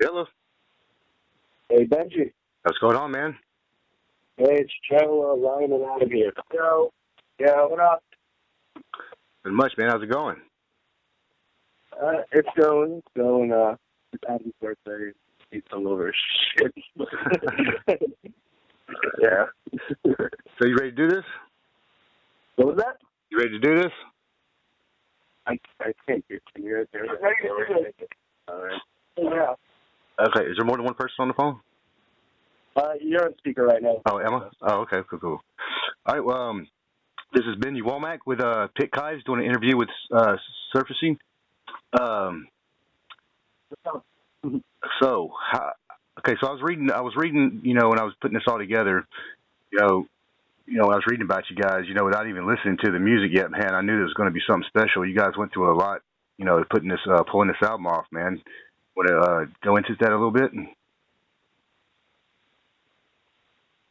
Hello. Hey, Benji. What's going on, man? Hey, it's Joe, Ryan and Adam here. Yo. Yeah, what up? Not much, man. How's it going? It's going. It's Adam's birthday. He's hungover as shit. Yeah. So you ready to do this? What was that? You ready to do this? I can't hear you. All right. Yeah. Okay. Is there more than one person on the phone? You're on speaker right now. Oh, Emma? Oh, okay. Cool. All right. Well, this is Benji Womack with Pitkives doing an interview with Surfacing. So I was reading, when I was putting this all together, when I was reading about you guys, without even listening to the music yet, man, I knew there was going to be something special. You guys went through a lot, pulling this album off, man. Want to go into that a little bit?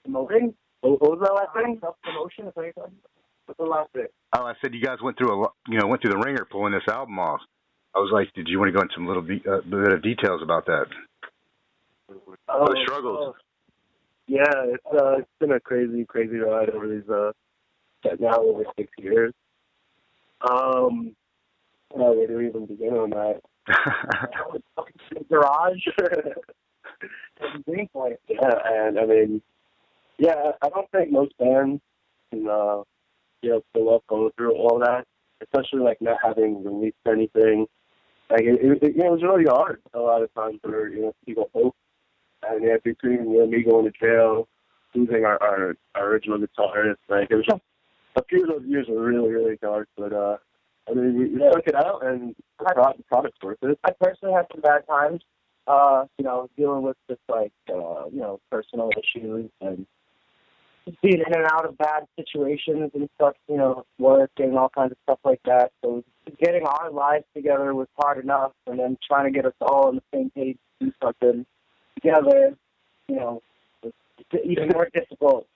Promoting? What was that last thing? Self-promotion? Is that what you're talking about? What's the last bit? Oh, I said you guys went through went through the ringer pulling this album off. I was like, did you want to go into some little bit of details about that? The struggles. Yeah, it's been a crazy ride over these now over 6 years. Where do we even begin on that? Garage. Yeah, and I mean, I don't think most bands can pull up going through all that, especially like not having released anything. Like it was really hard a lot of times for people hope. And between me going to jail, losing our original guitarist, like it was just a few of those years were really dark. But I mean, we took it out, and the product's worth it. I personally had some bad times, dealing with just like personal issues and just being in and out of bad situations and stuff. Work and all kinds of stuff like that. So getting our lives together was hard enough, and then trying to get us all on the same page to do something together, was even more difficult.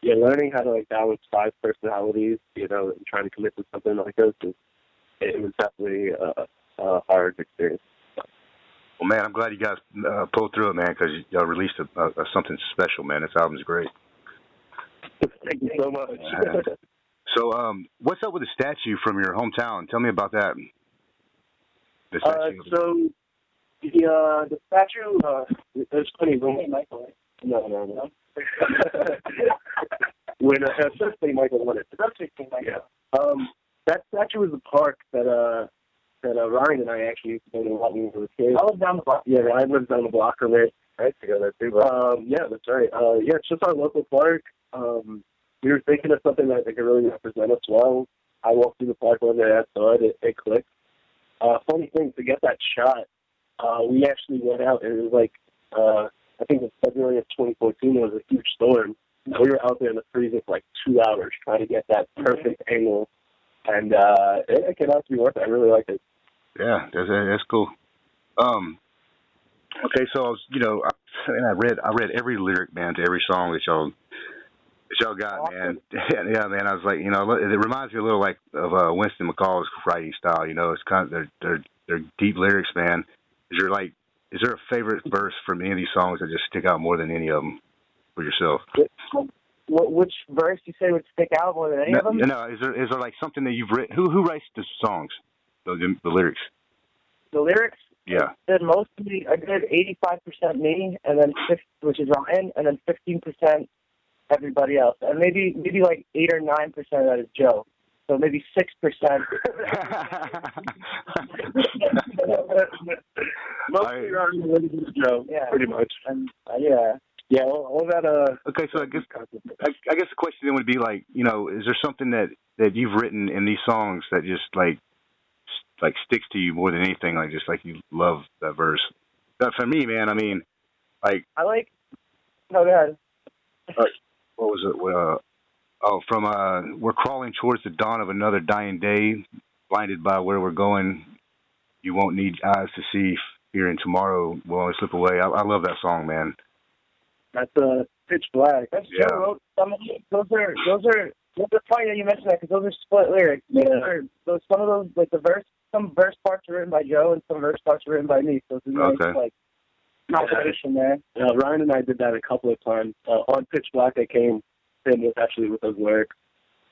Yeah, learning how to balance 5 personalities, and trying to commit to something like this, it was definitely a hard experience. Well, man, I'm glad you guys pulled through it, man, because y'all released something special, man. This album's great. Thank you so much. So, what's up with the statue from your hometown? Tell me about that. The statue, it's funny, when Michael, no. When essentially Michael won it. That statue was a park that Ryan and I actually used to go to when we were kids. I lived down the block. Yeah, Ryan lives down the block from it. Right, to go there too. Yeah, that's right. It's just our local park. We were thinking of something that could really represent us well. I walked through the park one day, I saw it, it clicked. Funny thing, to get that shot, we actually went out, and it was I think it was February of 2014, it was a huge storm. We were out there in the freezing for 2 hours trying to get that perfect angle, and it came out to be worth it. I really liked it. Yeah, that's cool. Okay, so I read every lyric, man, to every song that y'all got, awesome. Man. Yeah, man. I was like, it reminds me a little of Winston McCall's writing style. It's kind of they're deep lyrics, man. Is there a favorite verse from any of these songs that just stick out more than any of them for yourself? Which verse you say would stick out more than any of them? No. Is there something that you've written? Who writes the songs? The lyrics. The lyrics. Yeah. I did 85% me, and then which is Ryan, and then 15% everybody else, and maybe 8 or 9% of that is Joe. So maybe 6%. Mostly Ryan, Joe. Yeah, pretty much. And all that. Okay, so I guess the question then would be is there something that you've written in these songs that just sticks to you more than anything? You love that verse. But for me, man, I mean, I like. No, go ahead. What was it? From we're crawling towards the dawn of another dying day, blinded by where we're going. You won't need eyes to see, fearing tomorrow will only slip away. I love that song, man. That's Pitch Black. That's Joe wrote some of those are funny that you mentioned that, because those are split lyrics. Yeah. Some of those, some verse parts are written by Joe and some verse parts are written by me. So it's a nice, competition there. Ryan and I did that a couple of times. On Pitch Black, I came in with those lyrics,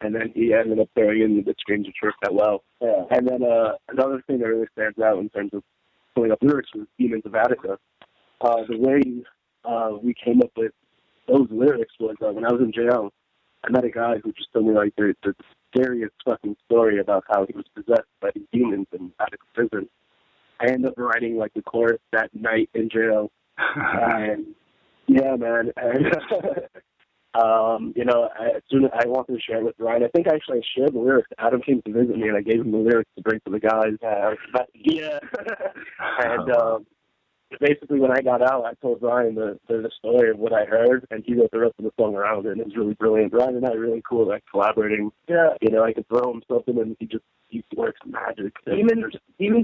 and then he ended up throwing in the Screams which worked that well. Yeah. And then another thing that really stands out in terms of pulling up lyrics was Demons of Attica. The way we came up with those lyrics was when I was in jail, I met a guy who just told me like the scariest fucking story about how he was possessed by these demons in Attica prison. I ended up writing like the chorus that night in jail, and yeah, man. And as soon as I wanted to share it with Ryan, I think actually I shared the lyrics. Adam came to visit me, and I gave him the lyrics to bring to the guys. And basically, when I got out, I told Ryan the story of what I heard, and he wrote the rest of the song around it. And it was really brilliant. Ryan and I are really cool, like collaborating. Yeah. I could throw him something, and he works magic. Demons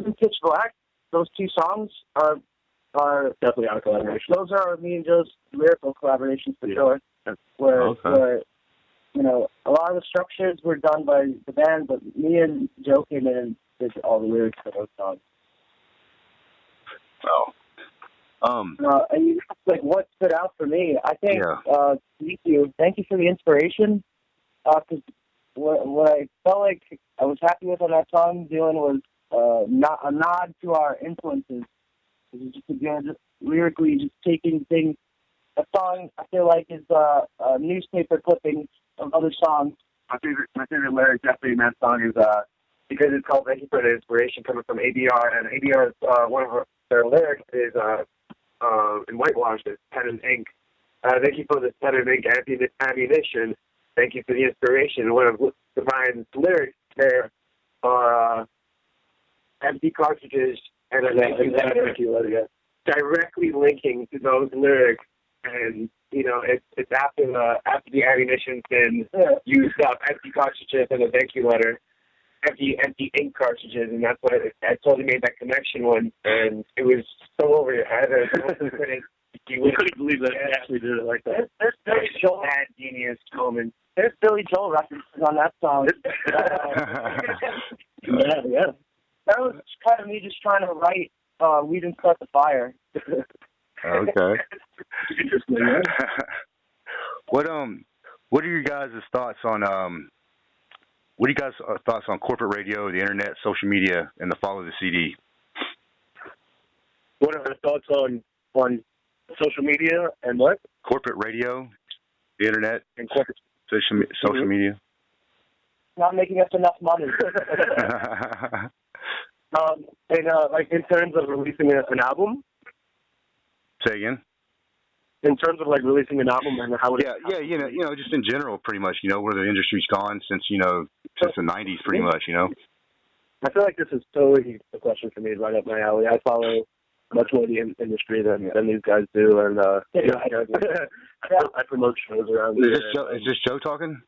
and Pitch Black. Those two songs are definitely our collaboration. Those are me and Joe's lyrical collaborations for sure. Where a lot of the structures were done by the band, but me and Joe came in and did all the lyrics for those songs. And like what stood out for me, I think. Thank you for the inspiration. Because what I felt like I was happy with on that song doing was not a nod to our influences. It was just again, lyrically, just taking things. A song I feel like is a newspaper clippings of other songs. My favorite lyric definitely in that song is because it's called "Thank You for the Inspiration," coming from ABR, and ABR's one of their lyrics is in whitewash, it's pen and ink. Thank you for the pen and ink ammunition. Thank you for the inspiration. One of Ryan's lyrics there are empty cartridges and a thank you letter. Directly linking to those lyrics, and it's after the ammunition's been used up, empty cartridges and a thank you letter, empty ink cartridges, and that's what I totally made that connection one, and it was so over your head. You couldn't believe that I actually did it like that. There's Billy Joel bad genius moment. There's Billy Joel references on that song. Yeah. That was kind of me just trying to write We Didn't Start the Fire. Okay. Interesting. What are your guys' thoughts on corporate radio, the internet, social media, and the fall of the CD? What are our thoughts on social media and what? Corporate radio, the internet, and corporate social media. Not making us enough money. Like in terms of releasing an album. Say again. In terms of like releasing an album and how it. Yeah, just in general, pretty much. Where the industry's gone since the '90s, pretty much. I feel like this is totally a question for me, right up my alley. I follow much more the industry than these guys do, and I promote shows around. Is this Joe talking?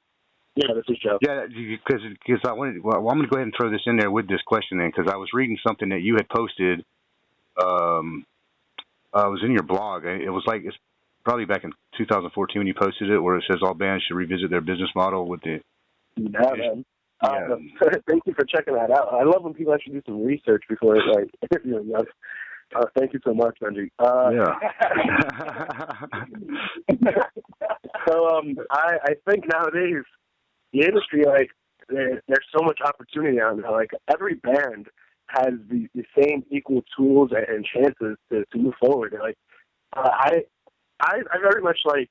Yeah, this is Joe. Yeah, because I wanted. Well, I'm going to go ahead and throw this in there with this question then, because I was reading something that you had posted. It was in your blog. It was like it's probably back in 2014 when you posted it, where it says all bands should revisit their business model with the. Yeah, man. Thank you for checking that out. I love when people actually do some research before interviewing us. Thank you so much, Benji. So I think nowadays the industry, like, there's so much opportunity out there. Like, every band has the same equal tools and chances to move forward. Like, I very much like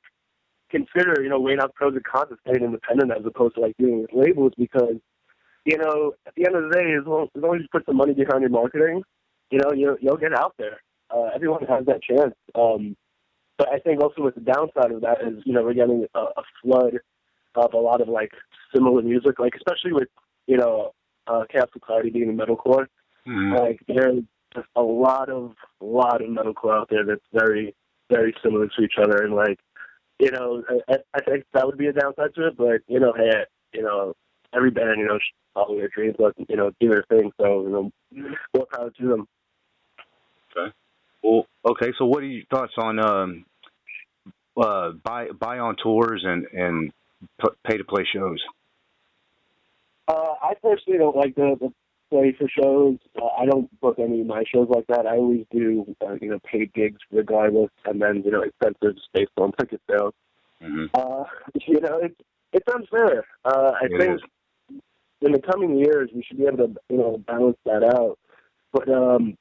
consider weighing out pros and cons of staying independent as opposed to like dealing with labels, because at the end of the day, as long as you put some money behind your marketing, you'll get out there. Everyone has that chance. But I think also with the downside of that is, we're getting a flood of a lot of like similar music, like especially with, Chaos and Clarity being in metalcore. Mm-hmm. Like there's just a lot of metalcore out there that's very, very similar to each other. And like, I think that would be a downside to it, but, hey, every band, should follow their dreams, but, do their thing. So, more power to them. Okay. Well, okay. So, what are your thoughts on buy on tours and pay to play shows? I personally don't like the play for shows. I don't book any of my shows like that. I always do, paid gigs regardless, and then, expenses based on ticket sales. Mm-hmm. It's unfair. I think in the coming years we should be able to, balance that out. But, I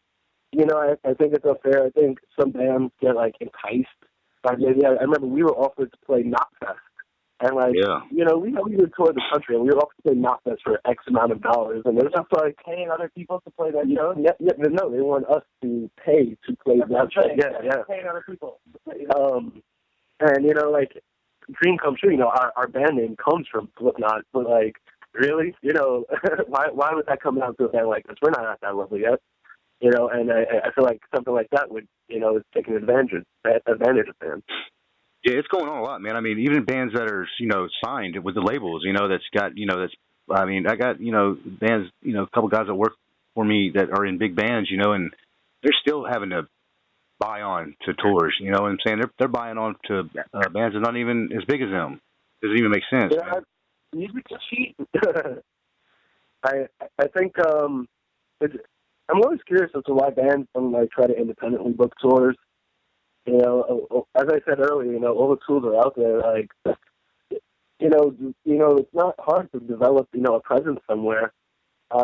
think it's unfair. I think some bands get, enticed by maybe. I remember we were offered to play Knotfest. And, we would tour the country, and we were offered to play Knotfest for X amount of dollars. And they're just, paying other people to play that show? No, they want us to pay to play that show. Yeah. Paying other people. And, dream come true. Our band name comes from Slipknot, but, really? Why would that come down to a band like this? We're not at that level yet. And I feel like something like that would, is taking advantage of bands. Yeah, it's going on a lot, man. I mean, even bands that are, signed with the labels, that's got, I got, bands, a couple guys that work for me that are in big bands, and they're still having to buy on to tours, you know what I'm saying? They're buying on to bands that are not even as big as them. Doesn't even make sense. Yeah, music's cheap. I think, I'm always curious as to why bands don't try to independently book tours. As I said earlier, all the tools are out there. It's not hard to develop, a presence somewhere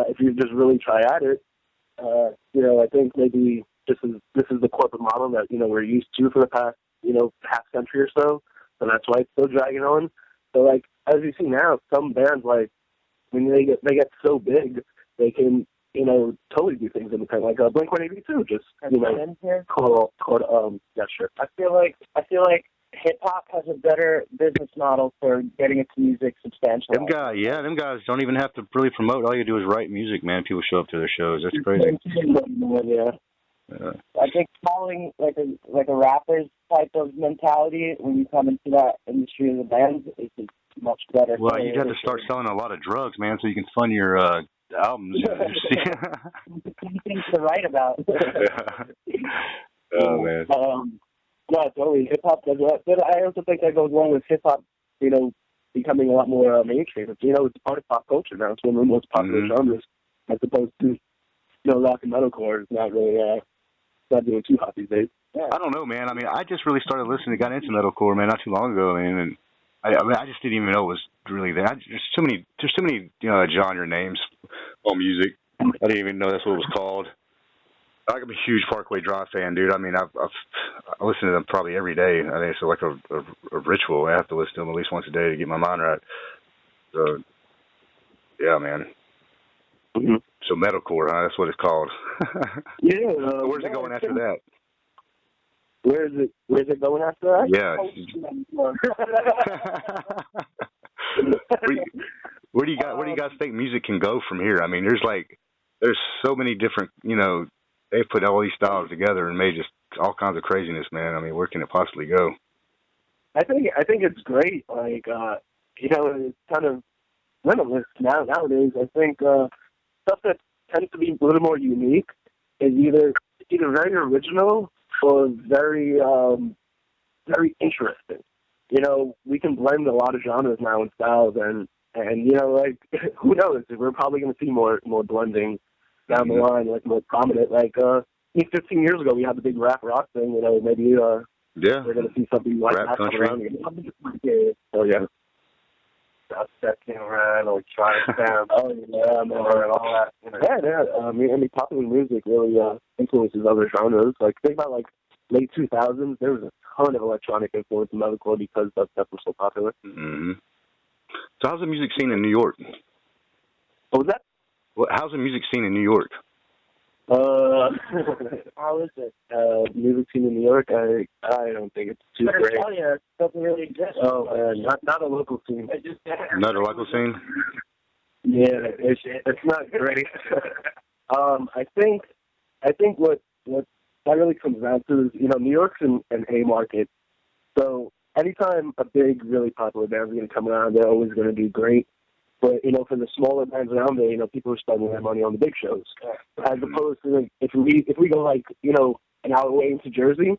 if you just really try at it. I think maybe this is the corporate model that we're used to for the past half century or so, and that's why it's still dragging on. So as you see now, some bands when they get so big, they can totally do things independent, like Blink-182, just yeah, sure. I feel like hip hop has a better business model for getting its music substantial. Them guys don't even have to really promote. All you do is write music, man. People show up to their shows. That's crazy. Yeah. I think following like a rapper's type of mentality when you come into that industry as a band is much better. Well, you'd have to start selling a lot of drugs, man, so you can fund your albums. Things to write about. Oh man. No, totally. Hip hop does that, but I also think that goes along with hip hop. Becoming a lot more mainstream. It's part of pop culture now. It's one of the most popular genres, as opposed to rock and metalcore is not really not doing too hot these days. Yeah. I don't know, man. I mean, I just really started listening, got into metalcore, man, not too long ago, man, and I just didn't even know it was really there. There's too many genre names on music. I didn't even know that's what it was called. I'm a huge Parkway Drive fan, dude. I mean, I listen to them probably every day. I think it's like a ritual. I have to listen to them at least once a day to get my mind right. So, yeah, man. Mm-hmm. So metalcore, huh? That's what it's called. Yeah. Where's it going after that? Where's it going after that? Yeah. Where do you guys think music can go from here? I mean, there's so many different, they've put all these styles together and made just all kinds of craziness, man. I mean, where can it possibly go? I think it's great. It's kind of limitless nowadays. I think stuff that tends to be a little more unique is either very original or very very interesting. We can blend a lot of genres now and styles, and who knows? We're probably going to see more blending down the line, more prominent. 15 years ago, we had the big rap rock thing. Maybe we're going to see something like rap that come country. around. Oh yeah. That came around, electronic sound. Oh yeah, and all that. Yeah. I mean, popular music really influences other genres. Think about late 2000s. There was a ton of electronic influence in metalcore because that stuff was so popular. Mm-hmm. So how's the music scene in New York? What was that? How's the music scene in New York? How is it? Music scene in New York, I don't think it's too great. It doesn't really exist. Oh man, not a local scene. Not a local scene? Yeah, it's not great. I think what that really comes down to is, New York's an A market. So anytime a big, really popular band is going to come around, they're always going to do great. But, for the smaller bands around there, people are spending their money on the big shows. As opposed to, if we go, an hour away into Jersey,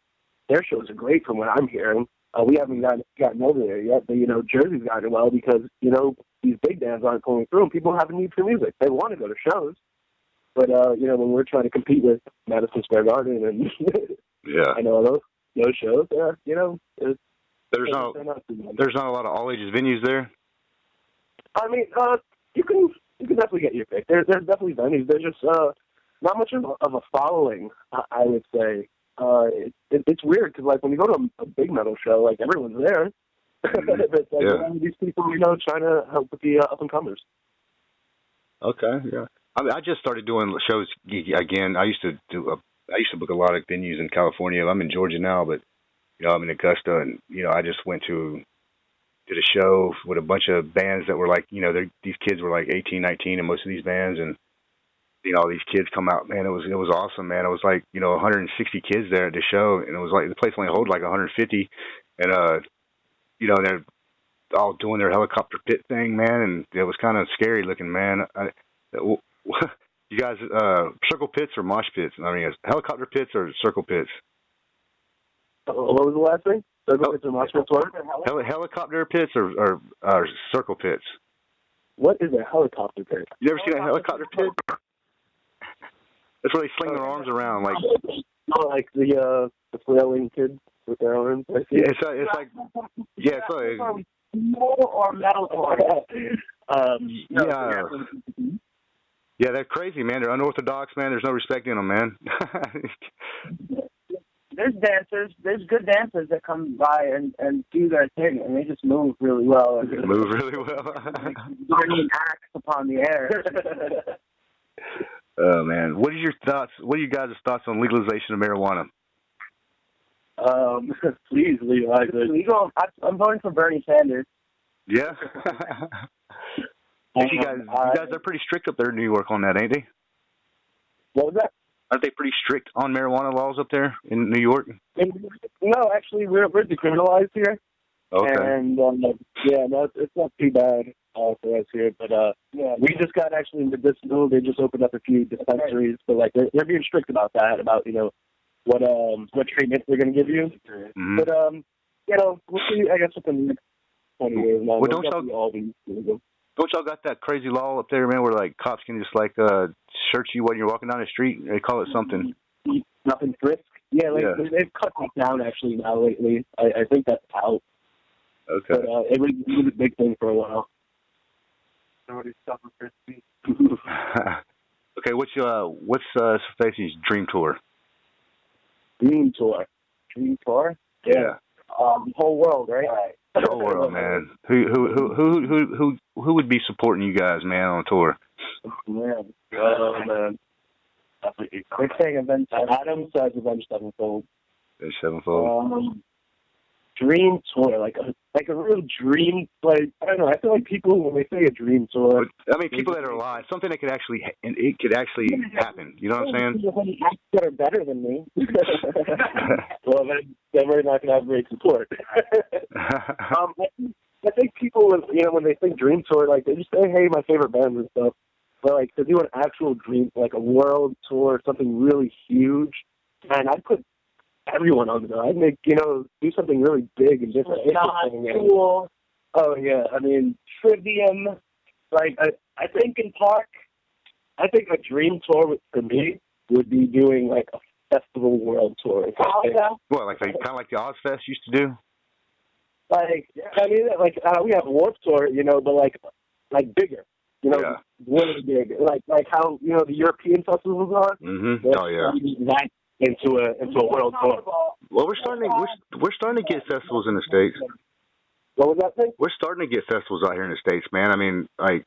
their shows are great from what I'm hearing. We haven't gotten over there yet, but, Jersey's gotten well because, these big bands aren't pulling through and people have a need for music. They want to go to shows, But when we're trying to compete with Madison Square Garden and yeah, and all those shows, there's not a lot of all ages venues there. I mean, you can definitely get your pick. There's definitely venues. There's just not much of a following, I would say. It's weird because like when you go to a big metal show, like everyone's there. But like, these people, trying to help with the up and comers. Okay, yeah. I mean, I just started doing shows again. I used to book a lot of venues in California. I'm in Georgia now, but I'm in Augusta, and I just went to did a show with a bunch of bands that were like, these kids were like 18, 19 in most of these bands, and all these kids come out, man. It was awesome, man. It was like 160 kids there at the show, and it was like the place only holds like 150, and they're all doing their helicopter pit thing, man, and it was kind of scary looking, man. You guys, circle pits or mosh pits? I mean, helicopter pits or circle pits? What was the last thing? Circle pits or mosh pits? What? Helicopter pits or circle pits? What is a helicopter pit? You ever seen a helicopter pit? That's where they sling their arms around, like. Oh, like the flailing kids with their arms. I see. Yeah, it's like it's like. Metal or metalcore? Yeah, they're crazy, man. They're unorthodox, man. There's no respect in them, man. There's dancers. There's good dancers that come by and do their thing, and they just move really well. Move really well. Learning acts upon the air. Oh man, what are your thoughts? What are you guys' thoughts on legalization of marijuana? Please legalize it. Legal. I'm voting for Bernie Sanders. Yeah. You guys are pretty strict up there in New York on that, ain't they? What was that? Aren't they pretty strict on marijuana laws up there in New York? No, actually, we're decriminalized here. Okay. And it's not too bad for us here. But we just got actually medicinal. They just opened up a few dispensaries, but like they're being strict about that. About what treatment they're going to give you. Mm-hmm. But we'll see. I guess within the next 20 years now. Well, don't y'all got that crazy law up there, man, where like cops can just like search you when you're walking down the street? They call it something. Nothing frisk. Yeah, they've cut that down actually now lately. I think that's out. Okay. But it was a big thing for a while. Nobody's stopping frisky. Okay, what's Stacey's dream tour? Dream tour. Yeah. Whole world, right? The whole world, man. Who would be supporting you guys, man, on tour? Man. Oh, man. We're saying Avenged Adam says Avenged Sevenfold. Avenged Sevenfold. Dream tour, like a real dream. Like I don't know. I feel like people when they say a dream tour, I mean people that are alive, something that could actually happen. You know what I'm saying? That are better than me. Well, then we're not gonna have great support. I think people, when they think dream tour, like they just say, "Hey, my favorite bands and stuff." But like to do an actual dream, like a world tour, something really huge, and I'd put everyone on there. I'd make, do something really big and different. Cool. Oh, yeah. I mean, Trivium. Like, I think in Park, I think a dream tour for me would be doing, like, a festival world tour. What, like kind of like the Ozfest used to do? Like, I mean, like, we have Warped Tour, but, like bigger. Really big. Like how, the European festivals are. Mm-hmm. Oh, yeah. That into a world tour. Well, we're starting to get festivals in the States. What was that thing? We're starting to get festivals out here in the States, man. I mean, like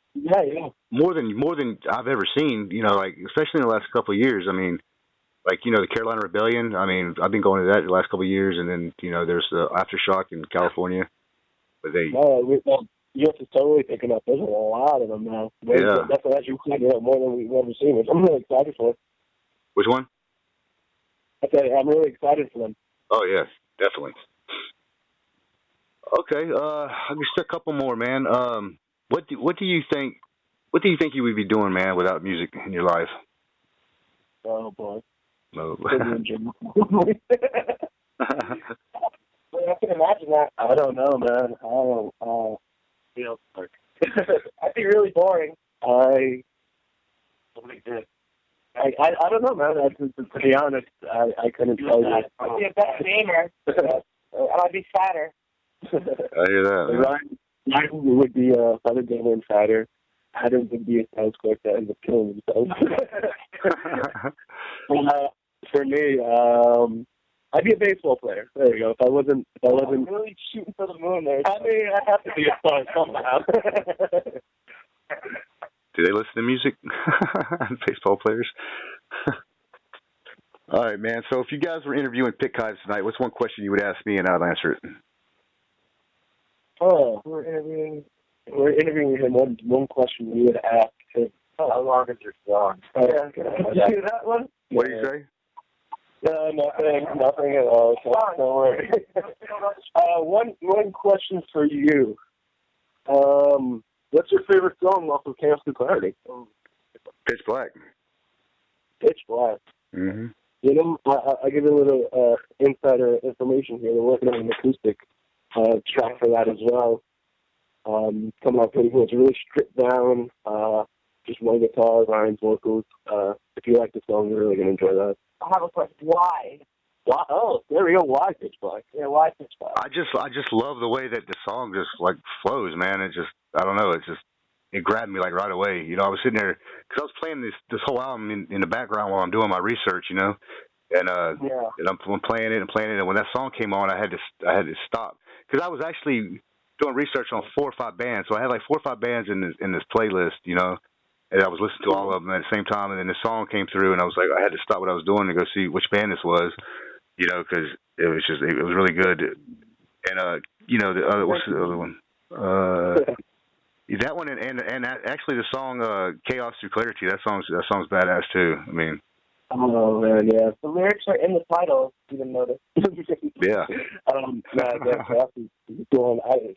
more than I've ever seen. Like especially in the last couple of years. I mean, like the Carolina Rebellion. I mean, I've been going to that the last couple of years, and then there's the Aftershock in California. But US is totally picking up. There's a lot of them now. Yeah, that's actually more than we've ever seen. Which I'm really excited for. Which one? I said I'm really excited for them. Oh yes, definitely. Okay, just a couple more, man. What do you think? What do you think you would be doing, man, without music in your life? Oh boy. No. I can imagine that. I don't know, man. I don't. I'd be really boring. I really did. I don't know, man. To be honest, I couldn't tell you. I'd be a better gamer. I'd be fatter. I hear that. Ryan would be a better gamer and fatter. Adam would be a sales clerk that ends up killing himself. For me, I'd be a baseball player. There you go. If I wasn't really shooting for the moon there. I mean, I have to be a star somehow. Do they listen to music? Baseball players. All right, man. So if you guys were interviewing Pitkives tonight, what's one question you would ask me and I'd answer it? Oh, we're interviewing him. One question we would ask him. How long is your song? Yeah. Did you see that one? What do you say? Nothing at all. Don't worry. One question for you. What's your favorite song off of Chaos to Clarity? Pitch Black. Pitch Black. Mm-hmm. You know, I give you a little insider information here. We're working on an acoustic track for that as well. Coming out pretty cool. It's really stripped down. Just one guitar, Ryan's vocals. If you like the song, you're really going to enjoy that. I have a question. Why? Oh, there we go. Why Pitch Black? Yeah, why Pitch Black? I just love the way that the song just like flows, man. It just, I don't know, it grabbed me like right away. You know, I was sitting there because I was playing this whole album in the background while I'm doing my research, you know, and and I'm playing it, and when that song came on, I had to stop because I was actually doing research on 4 or 5 bands, so I had like 4 or 5 bands in this playlist, you know. And I was listening to all of them at the same time, and then the song came through, and I was like, I had to stop what I was doing to go see which band this was, you know, because it was really good. And you know, the other, what's the other one? That one, and actually the song "Chaos Through Clarity." That song's badass too. I mean, oh man, yeah. The lyrics are in the title. You didn't notice? Yeah.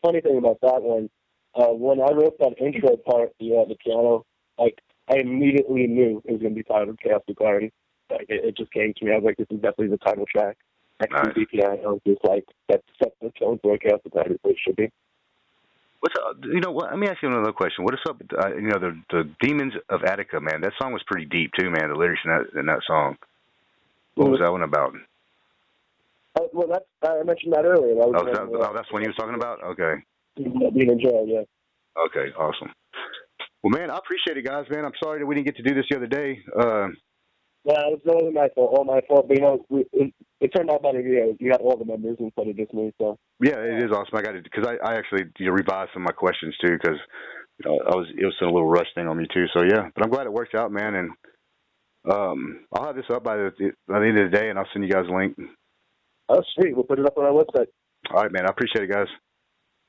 Funny thing about that one, when I wrote that intro part, the piano. Like, I immediately knew it was going to be titled Chaos to Clarity. Like, it just came to me. I was like, this is definitely the title track. Nice. Piano just like, that sets the tone for Chaos to Clarity, so it should be. What's up? You know what? Let me ask you another question. What is up? You know, the Demons of Attica, man. That song was pretty deep too, man. The lyrics in that song. What was that one about? Well, I mentioned that earlier. That's what you was talking about. Okay. Being in jail, yeah. Okay, awesome. Well, man, I appreciate it, guys, man. I'm sorry that we didn't get to do this the other day. Yeah, it was all my fault. All my fault. But, you know, it turned out better. You got all the members instead of just me. So. Yeah, it is awesome. I got it because I actually revised some of my questions too because you know it was a little rush thing on me too. So yeah, but I'm glad it worked out, man. And I'll have this up by the end of the day, and I'll send you guys a link. Oh, sweet. We'll put it up on our website. All right, man. I appreciate it, guys.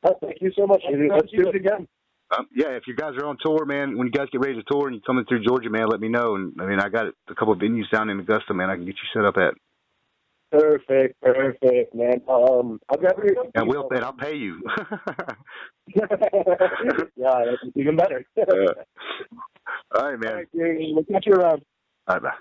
Oh, thank you so much. Let's do it again. Yeah, if you guys are on tour, man, when you guys get ready to tour and you're coming through Georgia, man, let me know. And I mean, I got a couple of venues down in Augusta, man. I can get you set up at. Perfect, man. I'll grab it. And I'll pay you. Yeah, that's even better. All right, man. All right, we'll catch you around. All right, bye.